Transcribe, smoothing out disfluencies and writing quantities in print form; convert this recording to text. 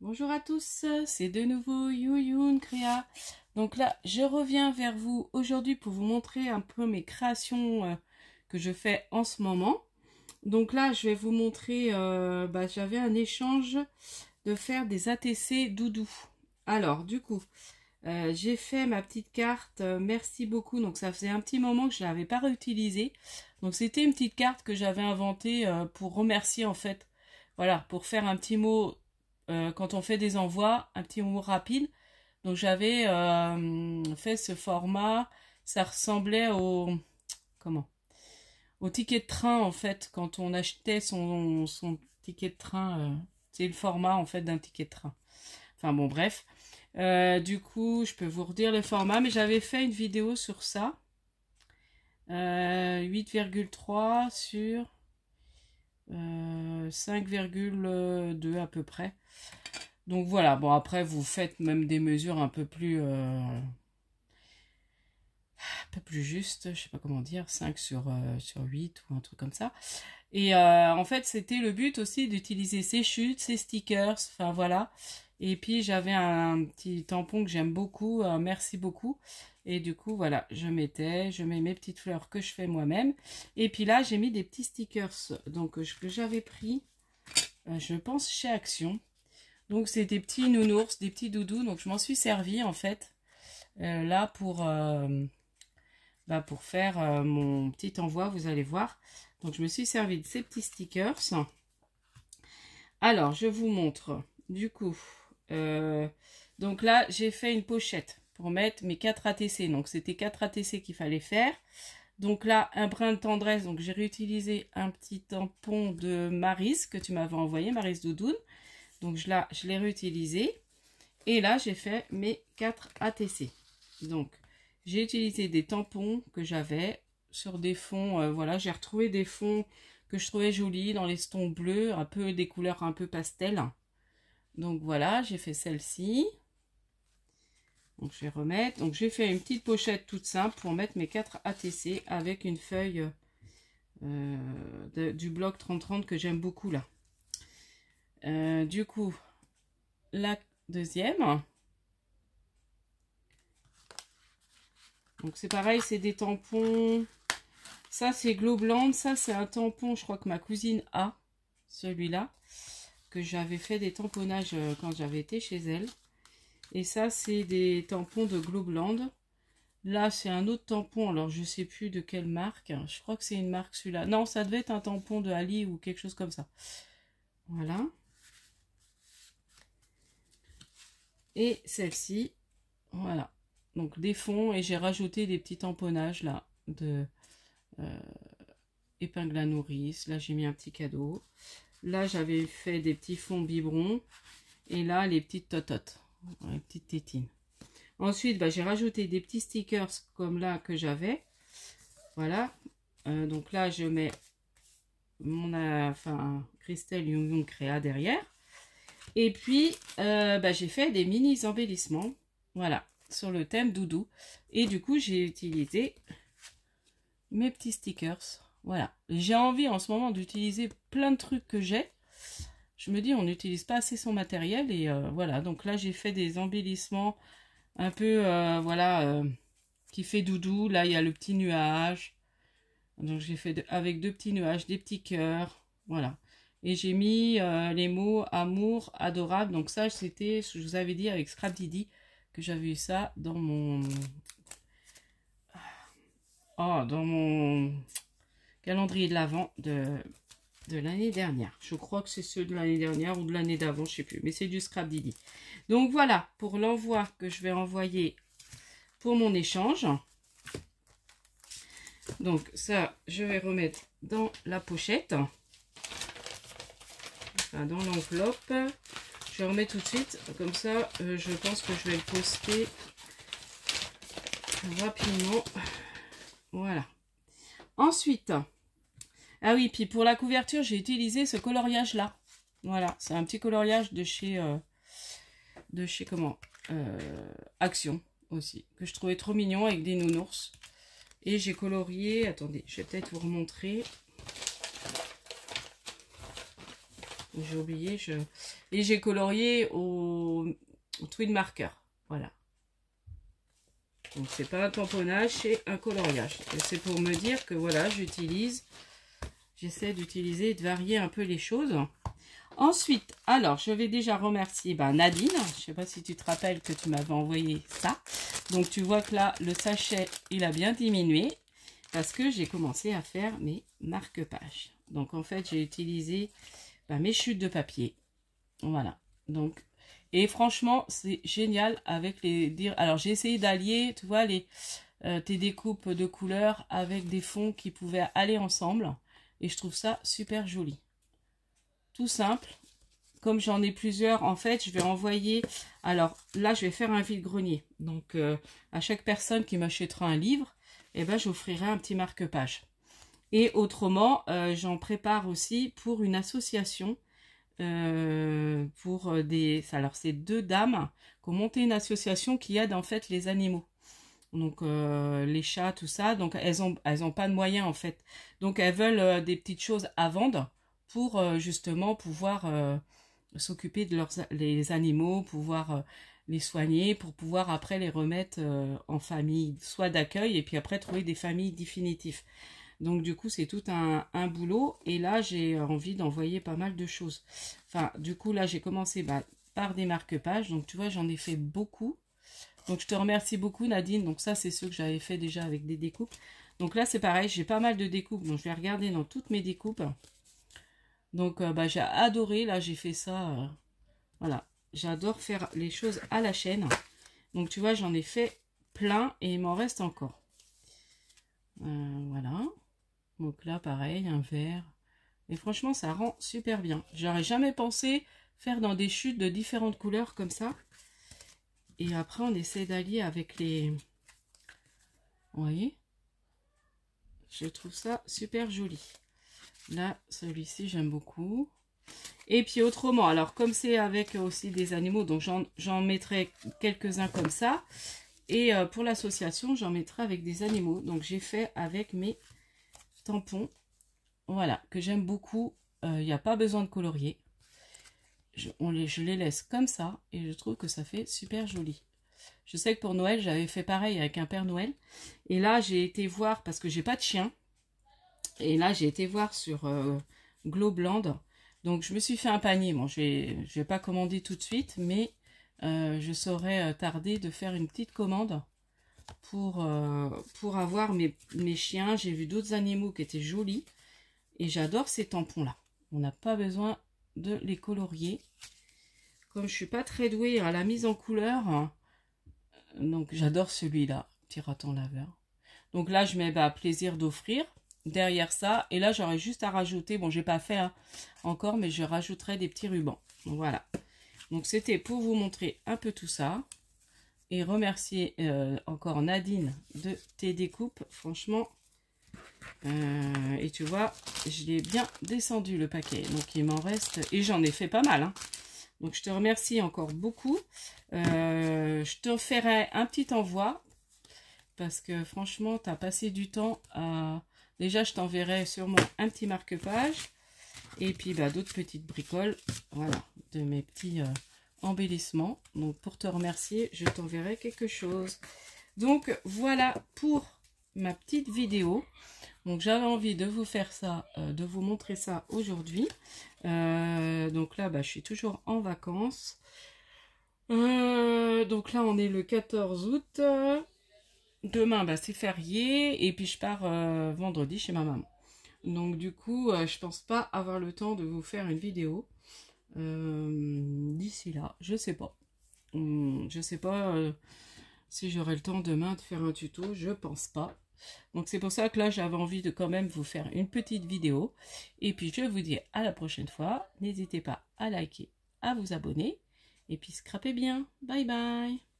Bonjour à tous, c'est de nouveau Youyun Créa. Donc là, je reviens vers vous aujourd'hui pour vous montrer un peu mes créations que je fais en ce moment. Donc là, je vais vous montrer, j'avais un échange de faire des ATC doudou. Alors, du coup, j'ai fait ma petite carte, merci beaucoup. Donc ça faisait un petit moment que je ne l'avais pas réutilisée. Donc c'était une petite carte que j'avais inventée pour remercier en fait. Voilà, pour faire un petit mot quand on fait des envois, un petit mot rapide. Donc j'avais fait ce format, ça ressemblait au ticket de train en fait, quand on achetait son ticket de train, c'est le format en fait d'un ticket de train. Enfin bon bref, du coup je peux vous redire le format, mais j'avais fait une vidéo sur ça, 8,3 sur 5,2 à peu près. Donc voilà, bon après vous faites même des mesures un peu plus justes, je sais pas comment dire, 5 sur 8 ou un truc comme ça. Et en fait c'était le but aussi d'utiliser ces chutes, ces stickers, enfin voilà. Et puis j'avais un petit tampon que j'aime beaucoup, merci beaucoup. Et du coup voilà, je mets mes petites fleurs que je fais moi-même. Et puis là j'ai mis des petits stickers donc que j'avais pris, je pense chez Action. Donc c'est des petits nounours, des petits doudous, donc je m'en suis servi en fait là pour faire mon petit envoi, vous allez voir. Donc je me suis servi de ces petits stickers. Alors je vous montre du coup, donc là j'ai fait une pochette pour mettre mes 4 ATC, donc c'était 4 ATC qu'il fallait faire. Donc là un brin de tendresse, donc j'ai réutilisé un petit tampon de Maryse que tu m'avais envoyé, Maryse Doudoune. Donc je l'ai réutilisé. Et là, j'ai fait mes 4 ATC. Donc, j'ai utilisé des tampons que j'avais sur des fonds. Voilà, j'ai retrouvé des fonds que je trouvais jolis dans les tons bleus, un peu des couleurs un peu pastel. Donc voilà, j'ai fait celle-ci. Donc je vais remettre. Donc j'ai fait une petite pochette toute simple pour mettre mes 4 ATC avec une feuille du bloc 30-30 que j'aime beaucoup là. Du coup, la deuxième. Donc c'est pareil, c'est des tampons. Ça c'est Glowland, ça c'est un tampon, je crois que ma cousine a, celui-là, que j'avais fait des tamponnages quand j'avais été chez elle. Et ça c'est des tampons de Glowland. Là c'est un autre tampon, alors je sais plus de quelle marque. Je crois que c'est une marque celui-là. Non, ça devait être un tampon de Ali ou quelque chose comme ça. Voilà. Et celle-ci, voilà. Donc des fonds, et j'ai rajouté des petits tamponnages là de épingle à nourrice. Là j'ai mis un petit cadeau. Là j'avais fait des petits fonds biberons. Et là les petites tototes, les petites tétines. Ensuite j'ai rajouté des petits stickers comme là que j'avais. Voilà. Donc là je mets mon Christelle Youyun Créa derrière. Et puis j'ai fait des mini embellissements. Voilà, sur le thème doudou. Et du coup j'ai utilisé mes petits stickers. Voilà, j'ai envie en ce moment d'utiliser plein de trucs que j'ai. Je me dis on n'utilise pas assez son matériel. Et voilà, donc là j'ai fait des embellissements un peu qui fait doudou. Là il y a le petit nuage. Donc j'ai fait avec 2 petits nuages, des petits cœurs. Voilà. Et j'ai mis les mots amour, adorable. Donc ça c'était, je vous avais dit avec Scrap Didi, que j'avais eu ça dans mon calendrier de l'Avent de l'année dernière. Je crois que c'est ceux de l'année dernière ou de l'année d'avant, je sais plus. Mais c'est du Scrap Didi. Donc voilà, pour l'envoi que je vais envoyer pour mon échange. Donc ça, je vais remettre dans la pochette. Enfin, dans l'enveloppe. Je remets tout de suite. Comme ça, je pense que je vais le poster rapidement. Voilà. Ensuite, ah oui, puis pour la couverture, j'ai utilisé ce coloriage là. Voilà, c'est un petit coloriage de chez Action aussi, que je trouvais trop mignon avec des nounours. Et j'ai colorié, attendez, je vais peut-être vous remontrer. J'ai oublié. Et j'ai colorié au twin marker. Voilà. Donc c'est pas un tamponnage, c'est un coloriage. C'est pour me dire que voilà, j'essaie d'utiliser et de varier un peu les choses. Ensuite, alors je vais déjà remercier Nadine. Je sais pas si tu te rappelles que tu m'avais envoyé ça. Donc tu vois que là, le sachet, il a bien diminué parce que j'ai commencé à faire mes marque-pages. Donc en fait, j'ai utilisé mes chutes de papier. Voilà. Donc, et franchement, c'est génial avec les... Alors j'ai essayé d'allier, tu vois, tes découpes de couleurs avec des fonds qui pouvaient aller ensemble. Et je trouve ça super joli. Tout simple. Comme j'en ai plusieurs, en fait, je vais envoyer... Alors là, je vais faire un vide-grenier. Donc, à chaque personne qui m'achètera un livre, eh ben, j'offrirai un petit marque-page. Et autrement, j'en prépare aussi pour une association. Alors, c'est 2 dames qui ont monté une association qui aide en fait les animaux. Donc les chats, tout ça. Donc elles ont pas de moyens en fait. Donc elles veulent des petites choses à vendre pour justement pouvoir s'occuper de les animaux, pouvoir les soigner, pour pouvoir après les remettre en famille, soit d'accueil et puis après trouver des familles définitives. Donc du coup c'est tout un boulot et là j'ai envie d'envoyer pas mal de choses. Enfin du coup là j'ai commencé par des marque-pages. Donc tu vois j'en ai fait beaucoup. Donc je te remercie beaucoup Nadine. Donc ça c'est ceux que j'avais fait déjà avec des découpes. Donc là c'est pareil, j'ai pas mal de découpes. Donc je vais regarder dans toutes mes découpes. Donc j'ai adoré, là j'ai fait ça. Voilà, j'adore faire les choses à la chaîne. Donc tu vois j'en ai fait plein et il m'en reste encore. Voilà. Donc là pareil, un vert. Et franchement ça rend super bien. J'aurais jamais pensé faire dans des chutes de différentes couleurs comme ça. Et après, on essaie d'allier avec les... Vous voyez? Je trouve ça super joli. Là, celui-ci, j'aime beaucoup. Et puis autrement, alors comme c'est avec aussi des animaux, donc j'en mettrai quelques-uns comme ça. Et pour l'association, j'en mettrai avec des animaux. Donc j'ai fait avec mes tampons. Voilà, que j'aime beaucoup. Il n'y a pas besoin de colorier. Je les laisse comme ça. Et je trouve que ça fait super joli. Je sais que pour Noël, j'avais fait pareil avec un Père Noël. Et là, j'ai été voir, parce que j'ai pas de chien. Et là, j'ai été voir sur Globland. Donc, je me suis fait un panier. Bon, je vais pas commander tout de suite, mais je saurais tarder de faire une petite commande pour avoir mes chiens. J'ai vu d'autres animaux qui étaient jolis. Et j'adore ces tampons-là. On n'a pas besoin de les colorier. Comme je suis pas très douée à la mise en couleur... Donc j'adore celui-là, petit raton laveur. Donc là je mets plaisir d'offrir derrière ça. Et là j'aurais juste à rajouter, bon j'ai pas fait encore, mais je rajouterai des petits rubans. Donc voilà. Donc c'était pour vous montrer un peu tout ça. Et remercier encore Nadine de tes découpes. Franchement. Et tu vois, je l'ai bien descendu le paquet. Donc il m'en reste. Et j'en ai fait pas mal. Hein. Donc, je te remercie encore beaucoup. Je te ferai un petit envoi. Parce que franchement, tu as passé du temps à... Déjà, je t'enverrai sûrement un petit marque-page. Et puis, d'autres petites bricoles. Voilà, de mes petits embellissements. Donc, pour te remercier, je t'enverrai quelque chose. Donc, voilà pour ma petite vidéo. Donc j'avais envie de vous faire ça, de vous montrer ça aujourd'hui. Donc là, je suis toujours en vacances. Donc là, on est le 14 août. Demain, c'est férié. Et puis je pars vendredi chez ma maman. Donc du coup, je pense pas avoir le temps de vous faire une vidéo. D'ici là, je sais pas. Je sais pas si j'aurai le temps demain de faire un tuto. Je pense pas. Donc c'est pour ça que là j'avais envie de quand même vous faire une petite vidéo. Et puis je vous dis à la prochaine fois. N'hésitez pas à liker, à vous abonner. Et puis scrapez bien. Bye bye.